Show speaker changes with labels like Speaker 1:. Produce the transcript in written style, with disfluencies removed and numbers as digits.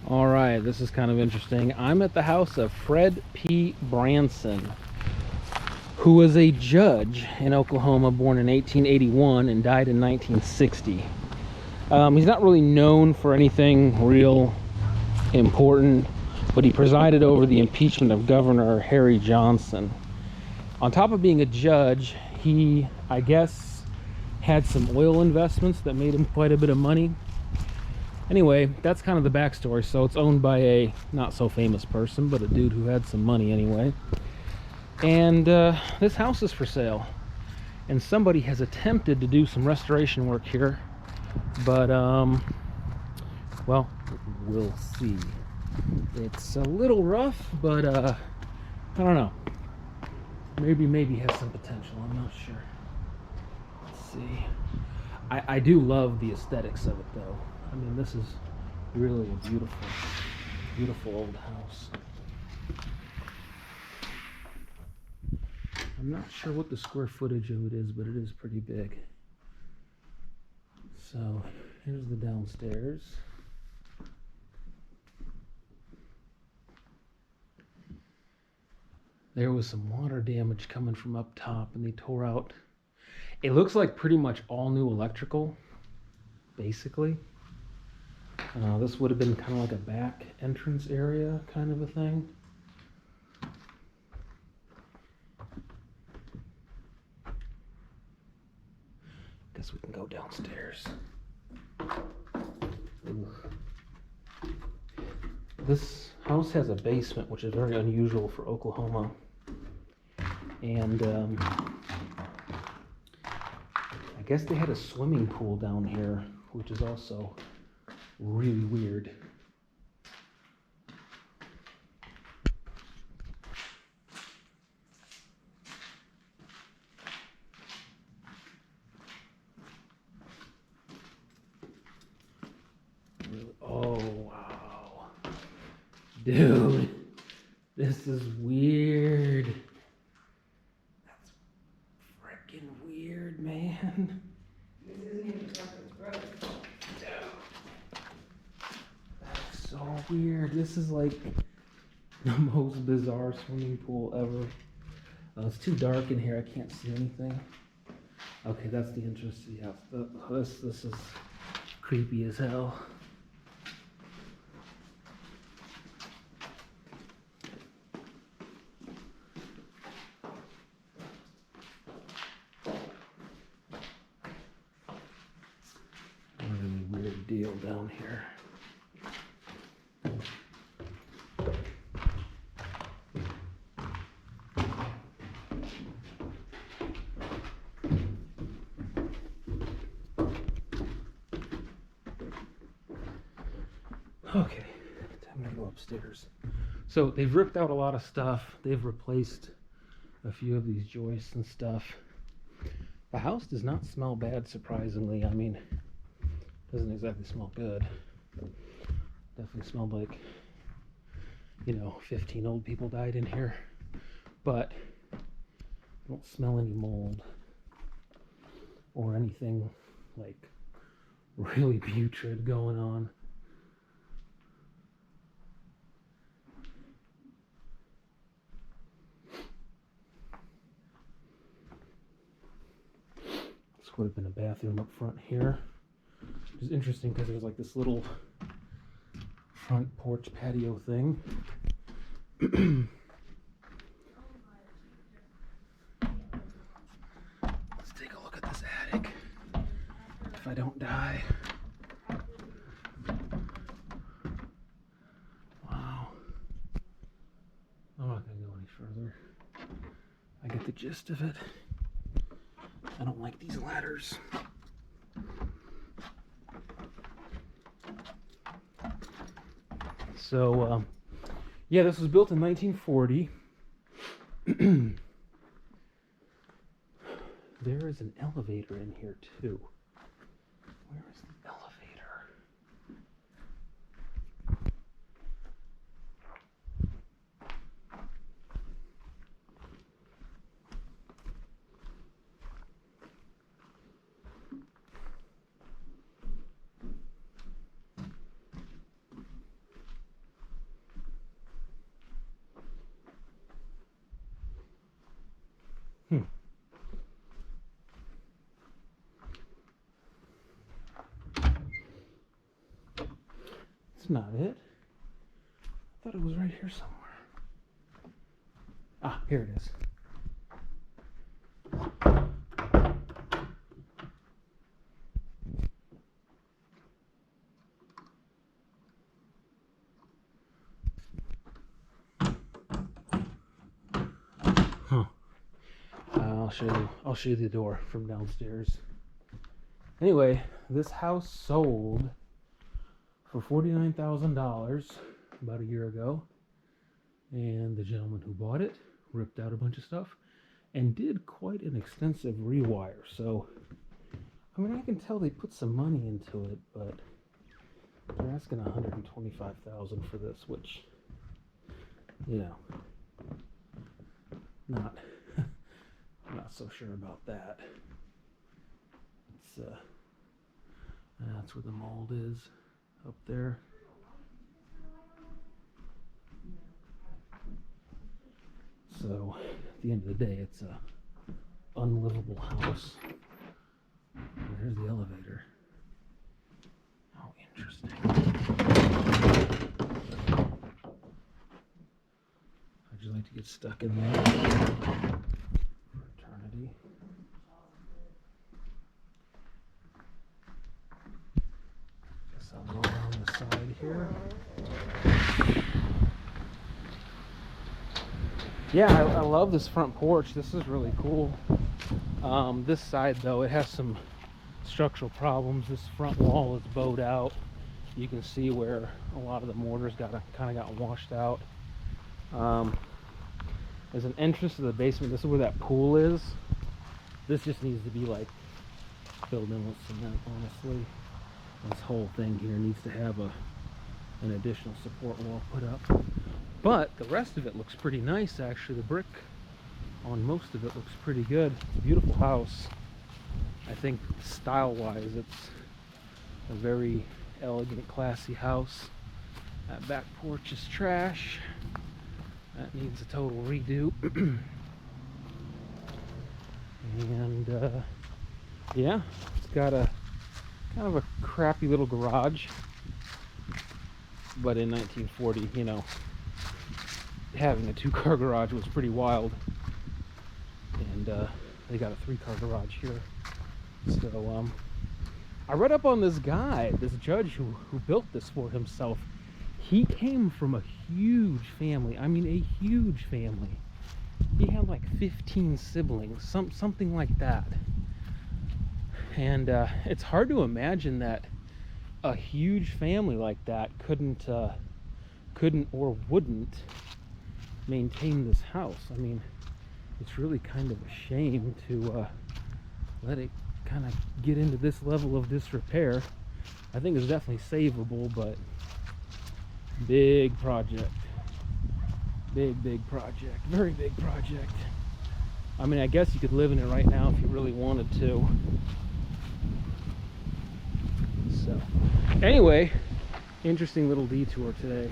Speaker 1: All right, this is kind of interesting. I'm at the house of Fred P. Branson, who was a judge in Oklahoma, born in 1881 and died in 1960. He's not really known for anything real important, but he presided over the impeachment of Governor Harry Johnson. On top of being a judge, he, I guess, had some oil investments that made him quite a bit of money. Anyway, that's kind of the backstory. So it's owned by a not so famous person, but a dude who had some money anyway. And this house is for sale. And somebody has attempted to do some restoration work here. But, well, we'll see. It's a little rough, but I don't know. Maybe has some potential. I'm not sure. Let's see. I do love the aesthetics of it, though. I mean, this is really a beautiful old house. I'm not sure what the square footage of it is, but it is pretty big. So here's the downstairs. There was some water damage coming from up top, and they tore out. It looks like pretty much all new electrical, basically. This would have been kind of like a back entrance area kind of a thing. Guess we can go downstairs. Ooh. This house has a basement, which is very unusual for Oklahoma. And I guess they had a swimming pool down here, which is also really weird. Oh, wow. Dude, this is weird. That's freaking weird, man.
Speaker 2: This isn't even something gross.
Speaker 1: Dude. That's so weird. This is like the most bizarre swimming pool ever. It's too dark in here. I can't see anything. Okay, that's the entrance to the house. This is creepy as hell. Really weird deal down here. Okay, time to go upstairs. So they've ripped out a lot of stuff. They've replaced a few of these joists and stuff. The house does not smell bad, surprisingly. I mean, it doesn't exactly smell good. Definitely smelled like, 15 old people died in here. But I don't smell any mold or anything like really putrid going on. This would have been a bathroom up front here, which is interesting because there's like this little front porch patio thing. Let's take a look at this attic. If I don't die. Wow. I'm not going to go any further. I get the gist of it. I don't like these ladders. So, yeah, this was built in 1940. There is an elevator in here, too. Where is the elevator? That's not it. I thought it was right here somewhere. Ah, here it is. Huh. I'll show you the door from downstairs. Anyway, this house sold for $49,000 about a year ago, and the gentleman who bought it ripped out a bunch of stuff and did quite an extensive rewire. So, I mean, I can tell they put some money into it, but they're asking $125,000 for this, which, you know, not so sure about that. It's that's where the mold is, up there. So at the end of the day, it's a unlivable house. And there's the elevator. Oh, interesting. How'd you like to get stuck in there for eternity? Guess I'll go around the side here. Yeah, I love this front porch. This is really cool. This side, though, it has some structural problems. This front wall is bowed out. You can see where a lot of the mortars kind of got washed out. There's an entrance to the basement. This is where that pool is. This just needs to be like filled in with cement, honestly. This whole thing here needs to have an additional support wall put up. But the rest of it looks pretty nice, actually. The brick on most of it looks pretty good. It's a beautiful house. I think style-wise, it's a very elegant, classy house. That back porch is trash. That needs a total redo. And yeah, it's got a kind of a crappy little garage. But in 1940, you know, having a 2-car garage was pretty wild. And they got a 3-car garage here. So I read up on this guy, this judge who built this for himself. He came from a huge family. I mean, a huge family. He had like 15 siblings, something like that. And it's hard to imagine that a huge family like that couldn't or wouldn't maintain this house. I mean, it's really kind of a shame to let it kind of get into this level of disrepair. I think it's definitely savable, but big project. Big project. Very big project. I mean, I guess you could live in it right now if you really wanted to. So, anyway, interesting little detour today.